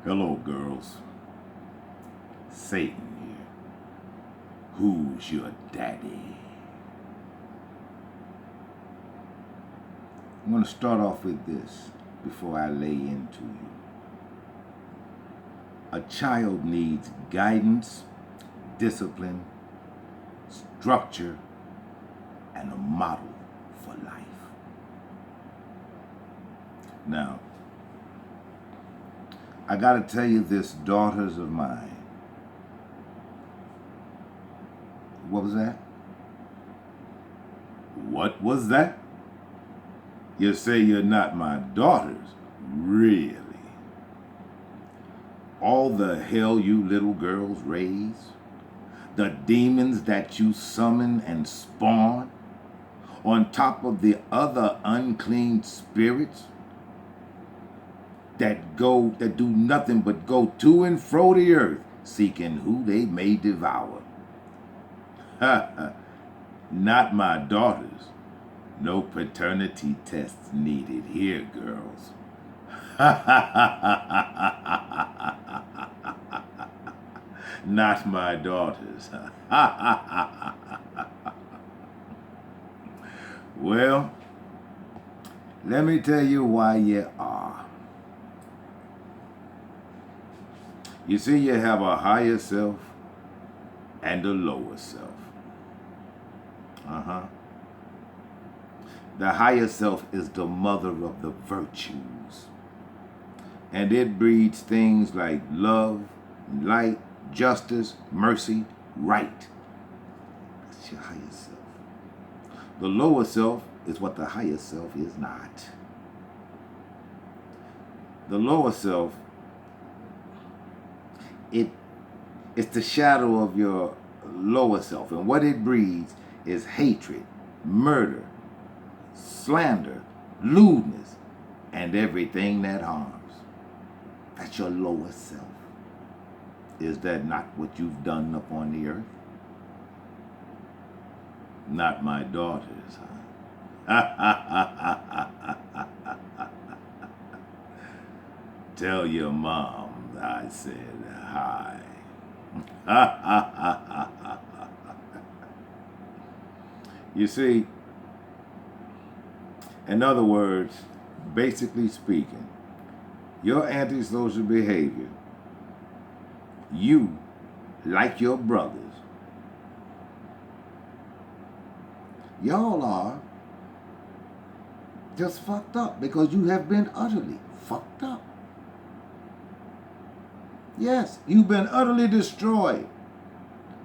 Hello, girls. Satan here. Who's your daddy? I'm going to start off with this before I lay into you. A child needs guidance, discipline, structure, and a model for life. Now, I got to tell you this, daughters of mine. What was that? What was that? You say you're not my daughters? Really? All the hell you little girls raise? The demons that you summon and spawn? On top of the other unclean spirits that do nothing but go to and fro the earth, seeking who they may devour. Not my daughters. No paternity tests needed here, girls. Not my daughters. Well, let me tell you why you are. You see, you have a higher self and a lower self. The higher self is the mother of the virtues. And it breeds things like love, light, justice, mercy, right. That's your higher self. The lower self is what the higher self is not. The lower self, it's the shadow of your lower self. And what it breeds is hatred, murder, slander, lewdness, and everything that harms. That's your lower self. Is that not what you've done upon the earth? Not my daughters, huh? Tell your mom I said hi. You see, in other words, basically speaking, your antisocial behavior, you, like your brothers, y'all are just fucked up because you have been utterly fucked up. Yes, you've been utterly destroyed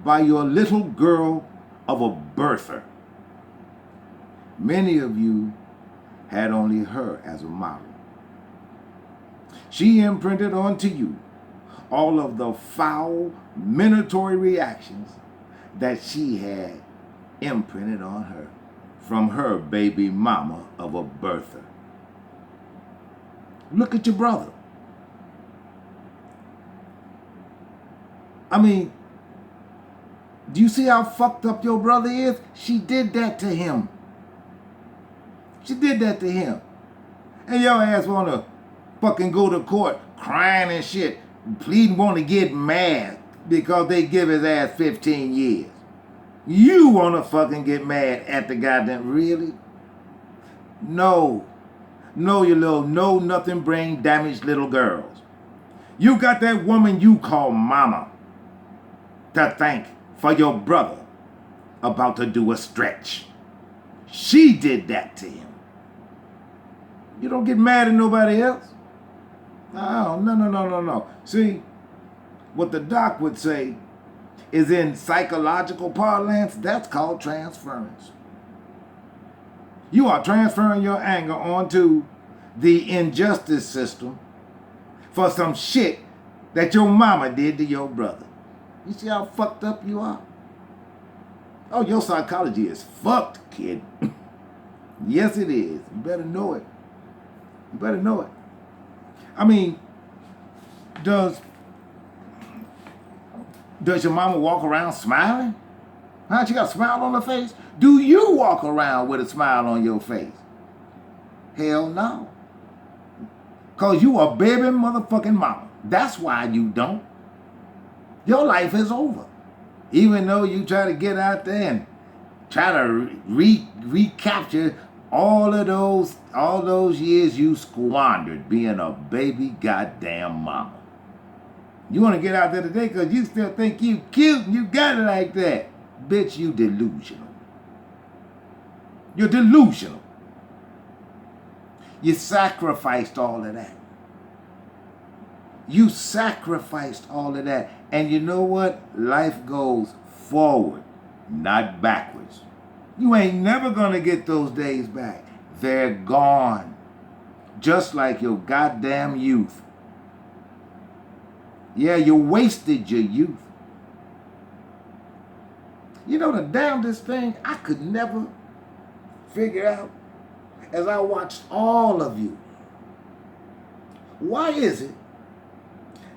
by your little girl of a birther. Many of you had only her as a model. She imprinted onto you all of the foul, minatory reactions that she had imprinted on her from her baby mama of a birther. Look at your brother. I mean, do you see how fucked up your brother is? She did that to him. She did that to him. And your ass wanna fucking go to court crying and shit, pleading, wanna get mad because they give his ass 15 years. You wanna fucking get mad at the goddamn, really? No, you little know-nothing brain damaged little girls. You got that woman you call mama to thank for your brother about to do a stretch. She did that to him. You don't get mad at nobody else. Oh, no. See, what the doc would say is in psychological parlance, that's called transference. You are transferring your anger onto the injustice system for some shit that your mama did to your brother. You see how fucked up you are? Oh, your psychology is fucked, kid. Yes, it is. You better know it. You better know it. I mean, does your mama walk around smiling? Huh? She got a smile on her face? Do you walk around with a smile on your face? Hell no. Because you a baby motherfucking mama. That's why you don't. Your life is over. Even though you try to get out there and try to recapture all those years you squandered being a baby goddamn mama. You want to get out there today because you still think you cute and you got it like that. Bitch, you delusional. You're delusional. You sacrificed all of that. You sacrificed all of that. And you know what? Life goes forward, not backwards. You ain't never going to get those days back. They're gone. Just like your goddamn youth. Yeah, you wasted your youth. You know the damnedest thing I could never figure out as I watched all of you. Why is it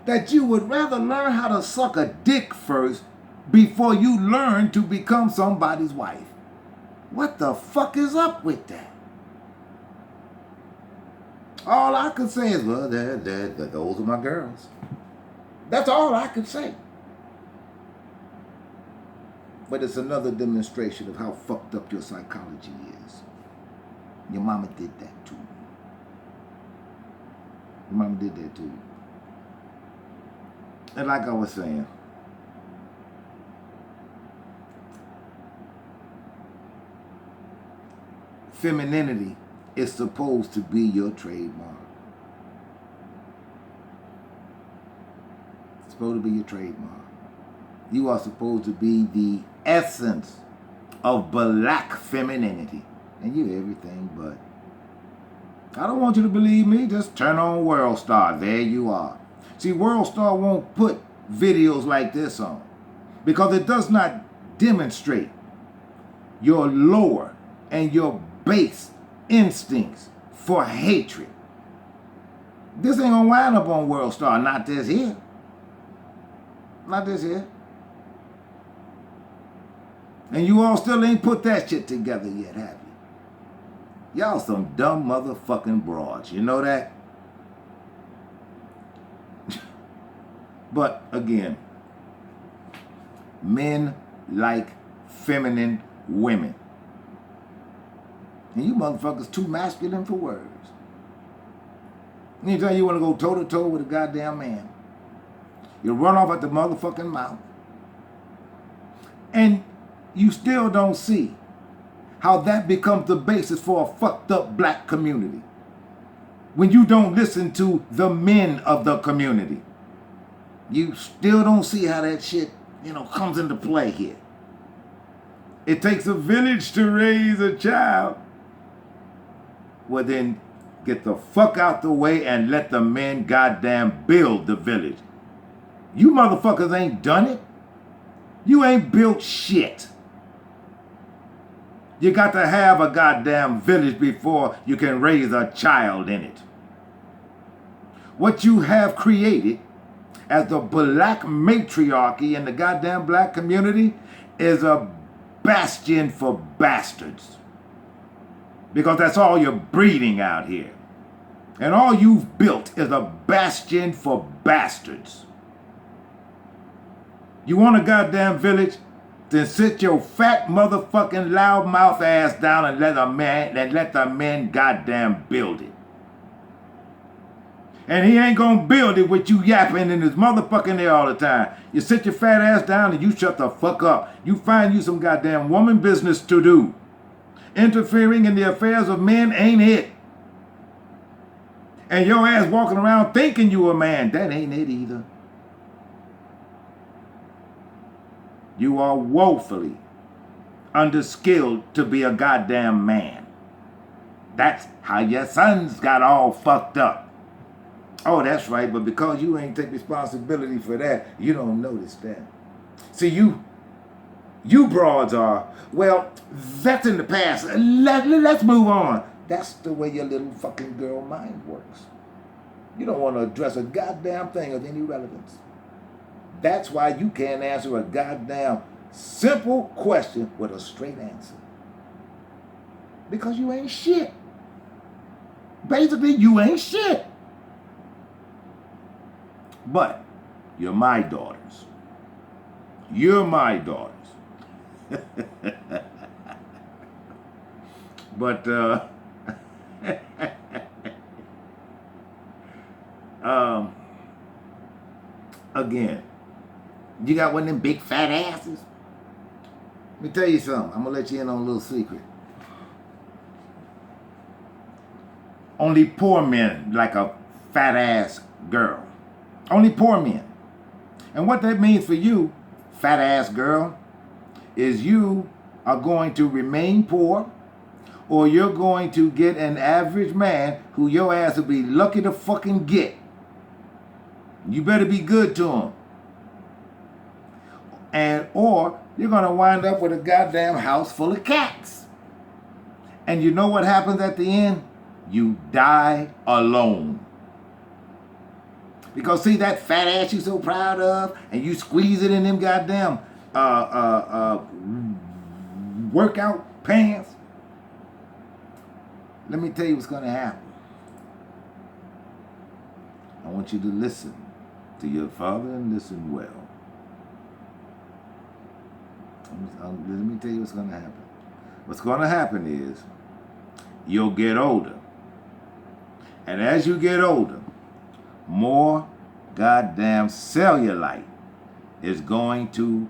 that you would rather learn how to suck a dick first before you learn to become somebody's wife? What the fuck is up with that? All I could say is, well, those are my girls. That's all I could say. But it's another demonstration of how fucked up your psychology is. Your mama did that to you. Your mama did that to you. And like I was saying, femininity is supposed to be your trademark. It's supposed to be your trademark. You are supposed to be the essence of black femininity. And you're everything but. I don't want you to believe me. Just turn on World Star. There you are. See, World Star won't put videos like this on because it does not demonstrate your lower and your base instincts for hatred. This ain't gonna wind up on World Star. Not this here. Not this here. And you all still ain't put that shit together yet, have you? Y'all some dumb motherfucking broads. You know that? But again, men like feminine women. And you motherfuckers too masculine for words. Anytime you want to go toe-to-toe with a goddamn man, you run off at the motherfucking mouth. And you still don't see how that becomes the basis for a fucked up black community. When you don't listen to the men of the community. You still don't see how that shit, comes into play here. It takes a village to raise a child. Well then, get the fuck out the way and let the men goddamn build the village. You motherfuckers ain't done it. You ain't built shit. You got to have a goddamn village before you can raise a child in it. What you have created as the black matriarchy in the goddamn black community is a bastion for bastards. Because that's all you're breeding out here. And all you've built is a bastion for bastards. You want a goddamn village? Then sit your fat motherfucking loudmouth ass down and let the men goddamn build it. And he ain't gonna build it with you yapping in his motherfucking ear all the time. You sit your fat ass down and you shut the fuck up. You find you some goddamn woman business to do. Interfering in the affairs of men ain't it. And your ass walking around thinking you a man, that ain't it either. You are woefully underskilled to be a goddamn man. That's how your sons got all fucked up. Oh, that's right, but because you ain't take responsibility for that, you don't notice that. See, you broads are, well, that's in the past. Let's move on. That's the way your little fucking girl mind works. You don't want to address a goddamn thing of any relevance. That's why you can't answer a goddamn simple question with a straight answer. Because you ain't shit. Basically, you ain't shit. But you're my daughters. You're my daughters. But again, you got one of them big fat asses. Let me tell you something. I'm gonna let you in on a little secret. Only poor men like a fat ass girl. Only poor men. And what that means for you, fat ass girl, is you are going to remain poor, or you're going to get an average man who your ass will be lucky to fucking get. You better be good to him. Or you're going to wind up with a goddamn house full of cats. And you know what happens at the end? You die alone. Because see that fat ass you so proud of, and you squeeze it in them goddamn workout pants. Let me tell you what's going to happen. I want you to listen to your father and listen well. Let me tell you what's going to happen. What's going to happen is you'll get older. And as you get older, more goddamn cellulite is going to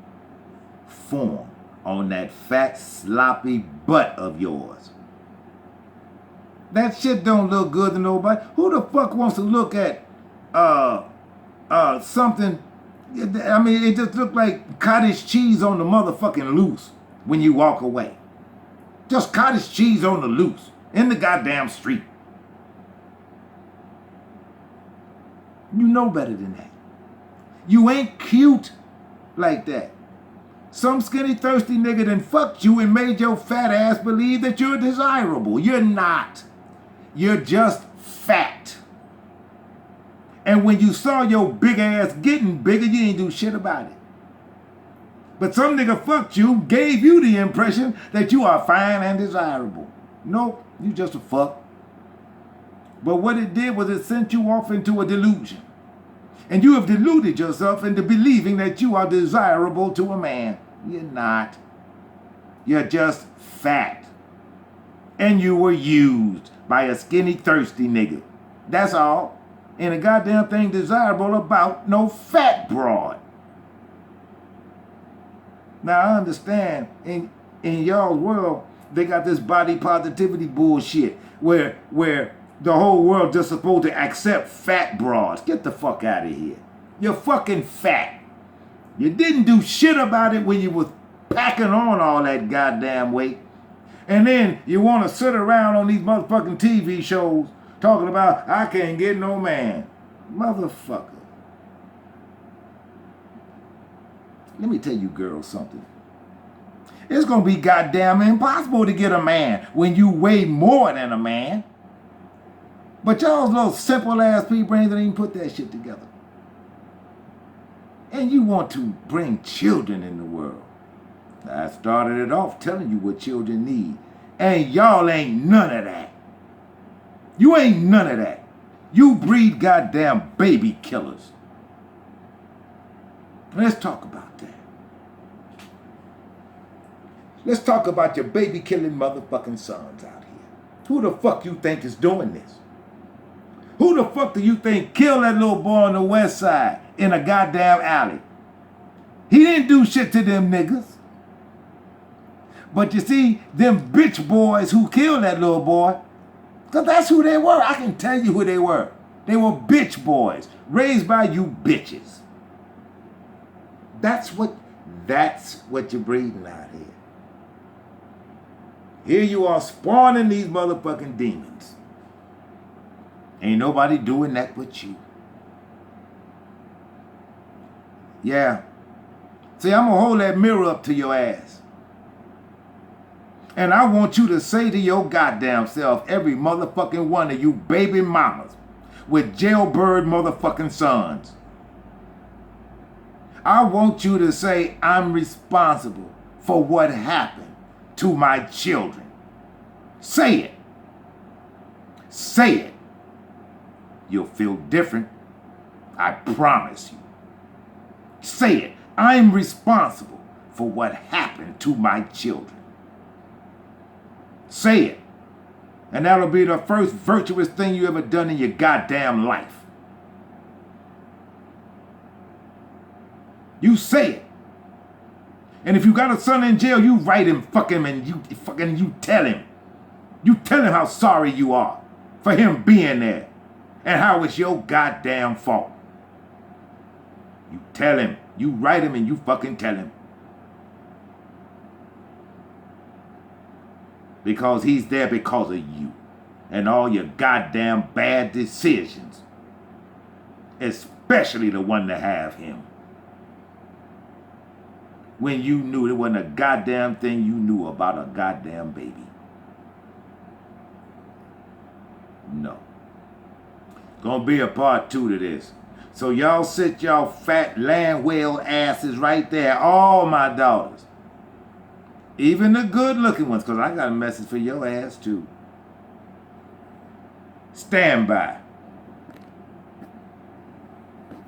form on that fat, sloppy butt of yours. That shit don't look good to nobody. Who the fuck wants to look at something? I mean, it just looked like cottage cheese on the motherfucking loose when you walk away. Just cottage cheese on the loose in the goddamn street. You know better than that. You ain't cute like that. Some skinny, thirsty nigga done fucked you and made your fat ass believe that you're desirable. You're not. You're just fat. And when you saw your big ass getting bigger, you ain't do shit about it. But some nigga fucked you, gave you the impression that you are fine and desirable. Nope, you just a fuck. But what it did was it sent you off into a delusion. And you have deluded yourself into believing that you are desirable to a man. You're not. You're just fat. And you were used by a skinny, thirsty nigga. That's all. Ain't a goddamn thing desirable about no fat broad. Now, I understand in y'all's world, they got this body positivity bullshit where the whole world just supposed to accept fat broads. Get the fuck out of here. You're fucking fat. You didn't do shit about it when you was packing on all that goddamn weight. And then you want to sit around on these motherfucking TV shows talking about, I can't get no man. Motherfucker. Let me tell you girls something. It's going to be goddamn impossible to get a man when you weigh more than a man. But y'all's little simple ass pea brains don't even put that shit together. And you want to bring children in the world. I started it off telling you what children need. And y'all ain't none of that. You ain't none of that. You breed goddamn baby killers. Let's talk about that. Let's talk about your baby killing motherfucking sons out here. Who the fuck you think is doing this? Who the fuck do you think killed that little boy on the west side in a goddamn alley? He didn't do shit to them niggas. But you see, them bitch boys who killed that little boy, because that's who they were. I can tell you who they were. They were bitch boys, raised by you bitches. That's what you're breeding out here. Here you are spawning these motherfucking demons. Ain't nobody doing that but you. Yeah. See, I'm going to hold that mirror up to your ass. And I want you to say to your goddamn self, every motherfucking one of you baby mamas with jailbird motherfucking sons. I want you to say, I'm responsible for what happened to my children. Say it. Say it. You'll feel different. I promise you. Say it. I'm responsible for what happened to my children. Say it. And that'll be the first virtuous thing you ever done in your goddamn life. You say it. And if you got a son in jail, you write him, fuck him, and you tell him. You tell him how sorry you are for him being there and how it's your goddamn fault. You tell him. You write him and you fucking tell him. Because he's there because of you and all your goddamn bad decisions. Especially the one to have him. When you knew there wasn't a goddamn thing you knew about a goddamn baby. No. Gonna be a part 2 to this. So y'all sit y'all fat land whale asses right there. All my daughters. Even the good looking ones, because I got a message for your ass too. Stand by.